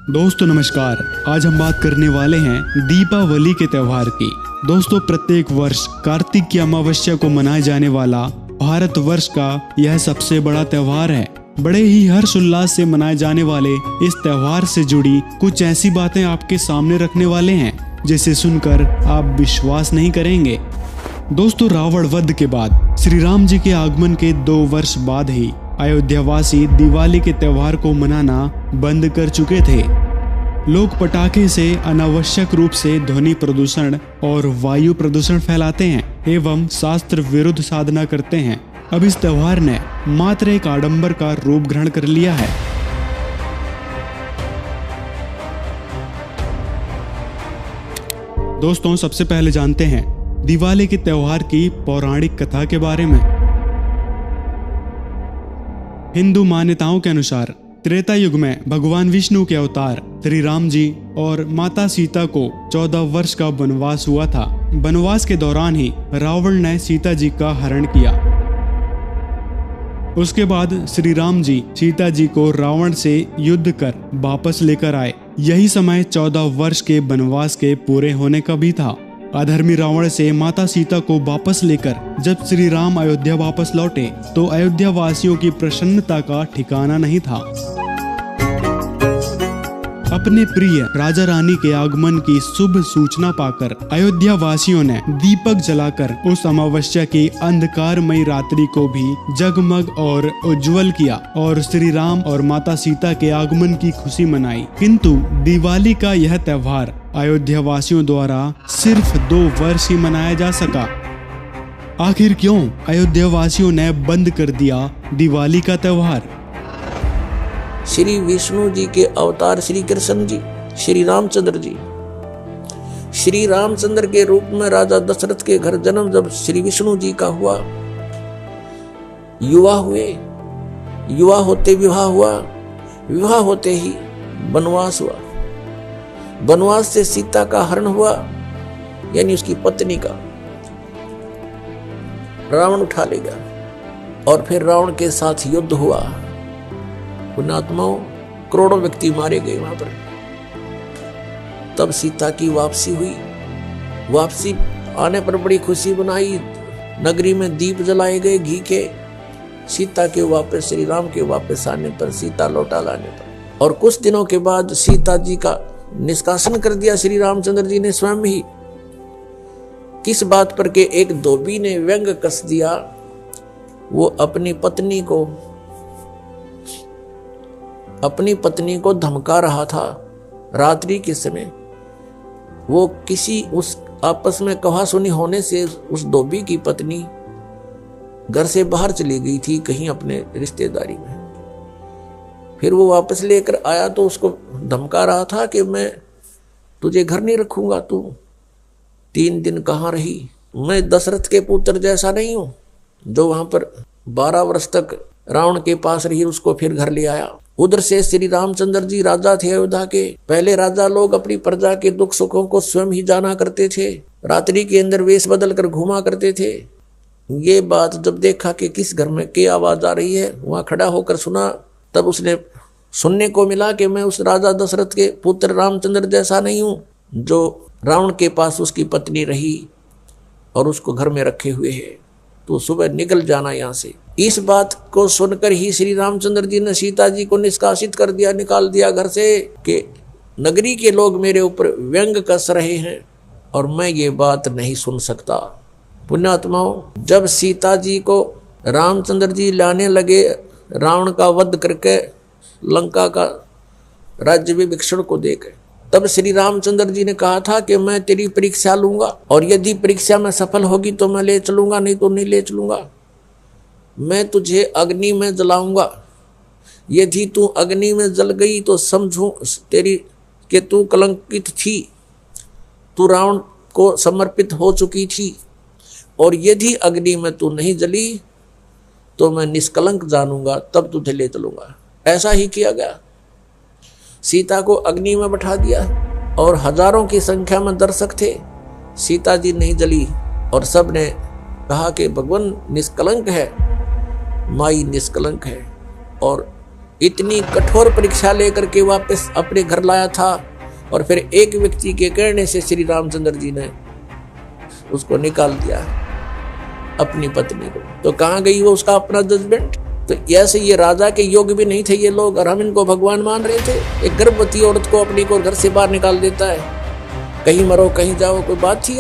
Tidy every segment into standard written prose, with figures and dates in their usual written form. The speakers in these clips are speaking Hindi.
दोस्तों नमस्कार। आज हम बात करने वाले हैं दीपावली के त्योहार की। दोस्तों प्रत्येक वर्ष कार्तिक की अमावस्या को मनाए जाने वाला भारतवर्ष का यह सबसे बड़ा त्योहार है। बड़े ही हर्ष उल्लास से मनाए जाने वाले इस त्योहार से जुड़ी कुछ ऐसी बातें आपके सामने रखने वाले हैं जिसे सुनकर आप विश्वास नहीं करेंगे। दोस्तों रावण वध के बाद श्री राम जी के आगमन के 2 वर्ष बाद ही अयोध्यावासी दिवाली के त्योहार को मनाना बंद कर चुके थे। लोग पटाखे से अनावश्यक रूप से ध्वनि प्रदूषण और वायु प्रदूषण फैलाते हैं एवं शास्त्र विरुद्ध साधना करते हैं। अब इस त्योहार ने मात्र एक आडंबर का रूप ग्रहण कर लिया है। दोस्तों सबसे पहले जानते हैं दिवाली के त्योहार की पौराणिक कथा के बारे में। हिंदू मान्यताओं के अनुसार त्रेता युग में भगवान विष्णु के अवतार श्री राम जी और माता सीता को 14 वर्ष का वनवास हुआ था। वनवास के दौरान ही रावण ने सीता जी का हरण किया। उसके बाद श्री राम जी सीता जी को रावण से युद्ध कर वापस लेकर आए। यही समय 14 वर्ष के वनवास के पूरे होने का भी था। अधर्मी रावण से माता सीता को वापस लेकर जब श्री राम अयोध्या वापस लौटे तो अयोध्या वासियों की प्रसन्नता का ठिकाना नहीं था। अपने प्रिय राजा रानी के आगमन की शुभ सूचना पाकर अयोध्या वासियों ने दीपक जलाकर उस अमावस्या की अंधकारमयी रात्रि को भी जगमग और उज्जवल किया और श्री राम और माता सीता के आगमन की खुशी मनाई। किंतु दिवाली का यह त्योहार अयोध्या वासियों द्वारा सिर्फ 2 वर्ष ही मनाया जा सका। आखिर क्यों अयोध्या वासियों ने बंद कर दिया दिवाली का त्योहार? श्री विष्णु जी के अवतार श्री कृष्ण जी, श्री रामचंद्र जी, श्री रामचंद्र के रूप में राजा दशरथ के घर जन्म जब श्री विष्णु जी का हुआ, युवा हुए, युवा होते विवाह हुआ, विवाह होते ही वनवास हुआ, वनवास से सीता का हरण हुआ यानी उसकी पत्नी का रावण उठा ले गया और फिर रावण के साथ युद्ध हुआ। पुण्यात्माओं करोड़ों व्यक्ति मारे गए वहां पर। तब सीता की वापसी हुई। वापसी आने पर बड़ी खुशी मनाई, नगरी में दीप जलाए गए घी के। सीता के वापस श्री राम के वापस आने पर, सीता लौटा लाने पर और कुछ दिनों के बाद सीता जी का निष्कासन कर दिया श्री रामचंद्र जी ने स्वयं ही। किस बात पर के एक धोबी ने व्यंग कस दिया। वो अपनी पत्नी को धमका रहा था रात्रि के समय। वो किसी उस आपस में कहासुनी होने से उस धोबी की पत्नी घर से बाहर चली गई थी कहीं अपने रिश्तेदारी में। फिर वो वापस लेकर आया तो उसको धमका रहा था कि मैं तुझे घर नहीं रखूंगा, तू 3 दिन कहाँ रही। मैं दशरथ के पुत्र जैसा नहीं हूं जो वहां पर 12 वर्ष तक रावण के पास रही, उसको फिर घर ले आया। उधर से श्री रामचंद्र जी राजा थे अयोध्या के। पहले राजा लोग अपनी प्रजा के दुख सुखों को स्वयं ही जाना करते थे, रात्रि के अंदर वेश बदल कर घूमा करते थे। ये बात जब देखा कि किस घर में क्या आवाज आ रही है, वहां खड़ा होकर सुना, तब उसने सुनने को मिला कि मैं उस राजा दशरथ के पुत्र रामचंद्र जैसा नहीं हूं जो रावण के पास उसकी पत्नी रही और उसको घर में रखे हुए है, तो सुबह निकल जाना यहाँ से। इस बात को सुनकर ही श्री रामचंद्र जी ने सीता जी को निष्कासित कर दिया, निकाल दिया घर से कि नगरी के लोग मेरे ऊपर व्यंग कस रहे हैं और मैं ये बात नहीं सुन सकता। पुण्यात्माओं जब सीता जी को रामचंद्र जी लाने लगे रावण का वध करके लंका का राज्य विभीषण को देकर, तब श्री रामचंद्र जी ने कहा था कि मैं तेरी परीक्षा लूंगा और यदि परीक्षा में सफल होगी तो मैं ले चलूंगा, नहीं तो नहीं ले चलूंगा। मैं तुझे अग्नि में जलाऊंगा, यदि तू अग्नि में जल गई तो समझूं तेरी कि तू कलंकित थी, तू रावण को समर्पित हो चुकी थी, और यदि अग्नि में तू नहीं जली तो मैं निष्कलंक जानूंगा, तब तुझे ले चलूंगा। ऐसा ही किया गया। सीता को अग्नि में बैठा दिया और हजारों की संख्या में दर्शक थे। सीता जी नहीं जली और सब ने कहा कि भगवान निष्कलंक है, माई निष्कलंक है और इतनी कठोर परीक्षा लेकर के वापस अपने घर लाया था, और फिर एक व्यक्ति के कहने से श्री रामचंद्र जी ने उसको निकाल दिया अपनी पत्नी को। तो कहाँ गई वो उसका अपना जजमेंट? तो ऐसे ये राजा के योग्य भी नहीं थे ये लोग, और हम इनको भगवान मान रहे थे। एक गर्भवती औरत को अपनी को घर से बाहर निकाल देता है, कहीं मरो कहीं जाओ, कोई बात थी?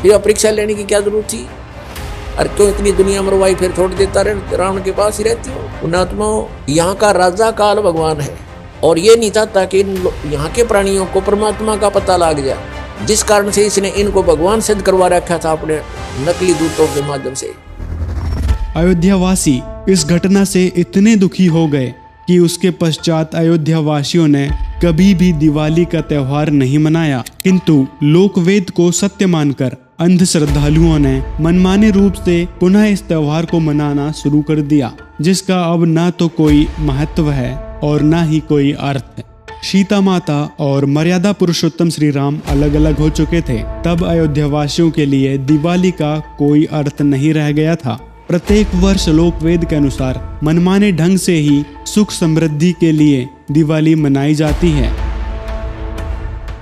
फिर परीक्षा लेने की क्या जरूरत थी? और क्यों इतनी दुनिया मरवाई, फिर छोड़ देता रहे, रावण के पास ही रहती हो। पुणात्मा, यहाँ का राजा काल भगवान है, और ये नहीं चाहता कि यहाँ के प्राणियों को परमात्मा का पता लग जाए, जिस कारण से इसने इनको भगवान सिद्ध करवा रखा था अपने नकली दूतों के माध्यम से। अयोध्यावासी इस घटना से इतने दुखी हो गए कि उसके पश्चात अयोध्यावासियों ने कभी भी दिवाली का त्योहार नहीं मनाया, किंतु लोकवेद को सत्य मानकर अंध श्रद्धालुओं ने मनमाने रूप से पुनः इस त्योहार को मनाना शुरू कर दिया, जिसका अब न तो कोई महत्व है और न ही कोई अर्थ है। सीता माता और मर्यादा पुरुषोत्तम श्री राम अलग अलग हो चुके थे। तब अयोध्यावासियों के लिए दिवाली का कोई अर्थ नहीं रह गया था। प्रत्येक वर्ष लोकवेद के अनुसार मनमाने ढंग से ही सुख समृद्धि के लिए दिवाली मनाई जाती है।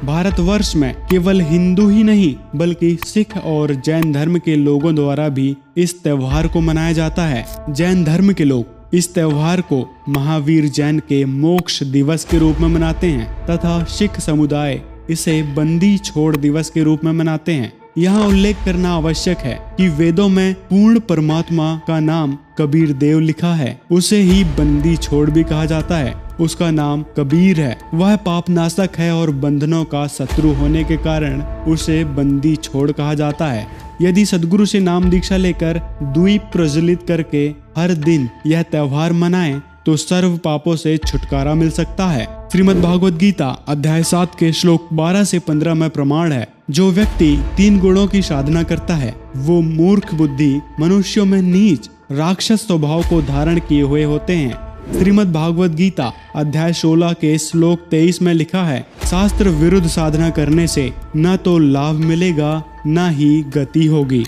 भारतवर्ष में केवल हिंदू ही नहीं बल्कि सिख और जैन धर्म के लोगों द्वारा भी इस त्योहार को मनाया जाता है। जैन धर्म के लोग इस त्योहार को महावीर जैन के मोक्ष दिवस के रूप में मनाते हैं तथा सिख समुदाय इसे बंदी छोड़ दिवस के रूप में मनाते हैं। यहाँ उल्लेख करना आवश्यक है कि वेदों में पूर्ण परमात्मा का नाम कबीर देव लिखा है, उसे ही बंदी छोड़ भी कहा जाता है। उसका नाम कबीर है। वह पापनाशक है और बंधनों का शत्रु होने के कारण उसे बंदी छोड़ कहा जाता है। यदि सदगुरु से नाम दीक्षा लेकर द्वीप प्रज्वलित करके हर दिन यह त्योहार मनाएं तो सर्व पापों से छुटकारा मिल सकता है। श्रीमद् भागवत गीता अध्याय 7 के श्लोक 12 से 15 में प्रमाण है, जो व्यक्ति 3 गुणों की साधना करता है वो मूर्ख बुद्धि मनुष्यों में नीच राक्षस स्वभाव को धारण किए हुए होते हैं। श्रीमद् भागवत गीता अध्याय 16 के श्लोक 23 में लिखा है, शास्त्र विरुद्ध साधना करने से न तो लाभ मिलेगा न ही गति होगी।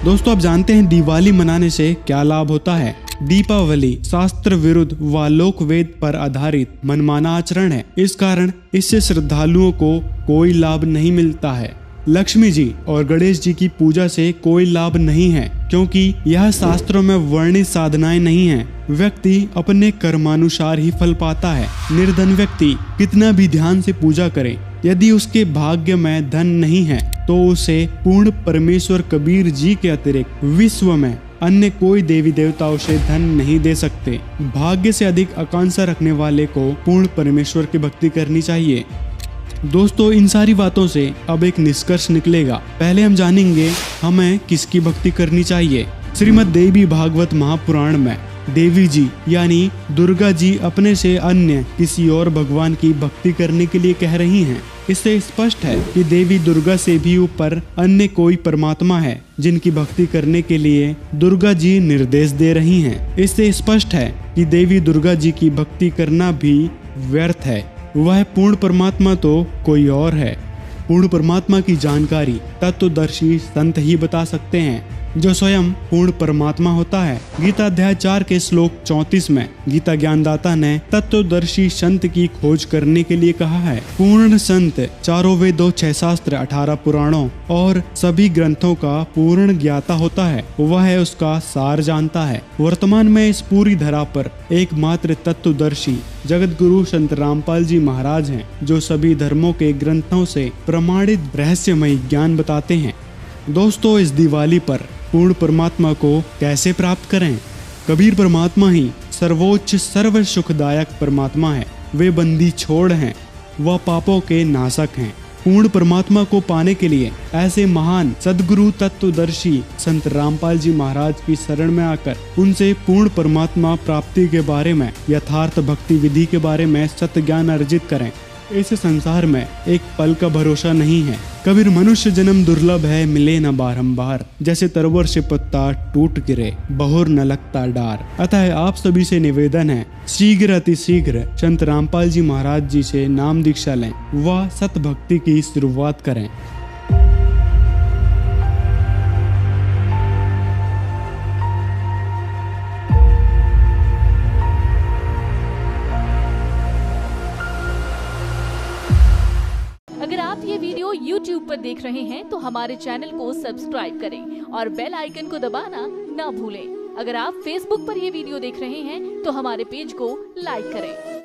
दोस्तों, आप जानते हैं दिवाली मनाने से क्या लाभ होता है। दीपावली शास्त्र विरुद्ध व लोक वेद पर आधारित मनमाना आचरण है। इस कारण इससे श्रद्धालुओं को कोई लाभ नहीं मिलता है। लक्ष्मी जी और गणेश जी की पूजा से कोई लाभ नहीं है, क्योंकि यह शास्त्रों में वर्णित साधनाएं नहीं हैं। व्यक्ति अपने कर्मानुसार ही फल पाता है। निर्धन व्यक्ति कितना भी ध्यान से पूजा करे, यदि उसके भाग्य में धन नहीं है तो उसे पूर्ण परमेश्वर कबीर जी के अतिरिक्त विश्व में अन्य कोई देवी देवताओं से धन नहीं दे सकते। भाग्य से अधिक आकांक्षा रखने वाले को पूर्ण परमेश्वर की भक्ति करनी चाहिए। दोस्तों, इन सारी बातों से अब एक निष्कर्ष निकलेगा। पहले हम जानेंगे हमें किसकी भक्ति करनी चाहिए। श्रीमद् देवी भागवत महापुराण में देवी जी यानी दुर्गा जी अपने से अन्य किसी और भगवान की भक्ति करने के लिए कह रही हैं। इससे स्पष्ट है कि देवी दुर्गा से भी ऊपर अन्य कोई परमात्मा है जिनकी भक्ति करने के लिए दुर्गा जी निर्देश दे रही हैं। इससे स्पष्ट है कि देवी दुर्गा जी की भक्ति करना भी व्यर्थ है। वह पूर्ण परमात्मा तो कोई और है। पूर्ण परमात्मा की जानकारी तत्वदर्शी संत ही बता सकते हैं, जो स्वयं पूर्ण परमात्मा होता है। गीता अध्याय 4 के श्लोक 34 में गीता ज्ञानदाता ने तत्वदर्शी संत की खोज करने के लिए कहा है। पूर्ण संत चारों वेदों 6 शास्त्र 18 पुराणों और सभी ग्रंथों का पूर्ण ज्ञाता होता है। वह उसका सार जानता है। वर्तमान में इस पूरी धरा पर एकमात्र तत्वदर्शी जगत गुरु संत रामपाल जी महाराज हैं, जो सभी धर्मों के ग्रंथों से प्रमाणित रहस्यमय ज्ञान बताते हैं। दोस्तों, इस दिवाली पर पूर्ण परमात्मा को कैसे प्राप्त करें? कबीर परमात्मा ही सर्वोच्च सर्व सुखदायक परमात्मा है। वे बंदी छोड़ हैं, वह पापों के नाशक हैं। पूर्ण परमात्मा को पाने के लिए ऐसे महान सदगुरु तत्वदर्शी संत रामपाल जी महाराज की शरण में आकर उनसे पूर्ण परमात्मा प्राप्ति के बारे में, यथार्थ भक्ति विधि के बारे में सत्य ज्ञान अर्जित करें। इस संसार में एक पल का भरोसा नहीं है। कबीर मनुष्य जन्म दुर्लभ है, मिले न बारंबार। जैसे तरवर से पत्ता टूट गिरे, बहुर न लगता डार। अतः आप सभी से निवेदन है, शीघ्र अति शीघ्र संत रामपाल जी महाराज जी से नाम दीक्षा लें व सत भक्ति की शुरुआत करें। अगर आप ये वीडियो YouTube पर देख रहे हैं तो हमारे चैनल को सब्सक्राइब करें और बेल आइकन को दबाना ना भूलें। अगर आप Facebook पर ये वीडियो देख रहे हैं तो हमारे पेज को लाइक करें।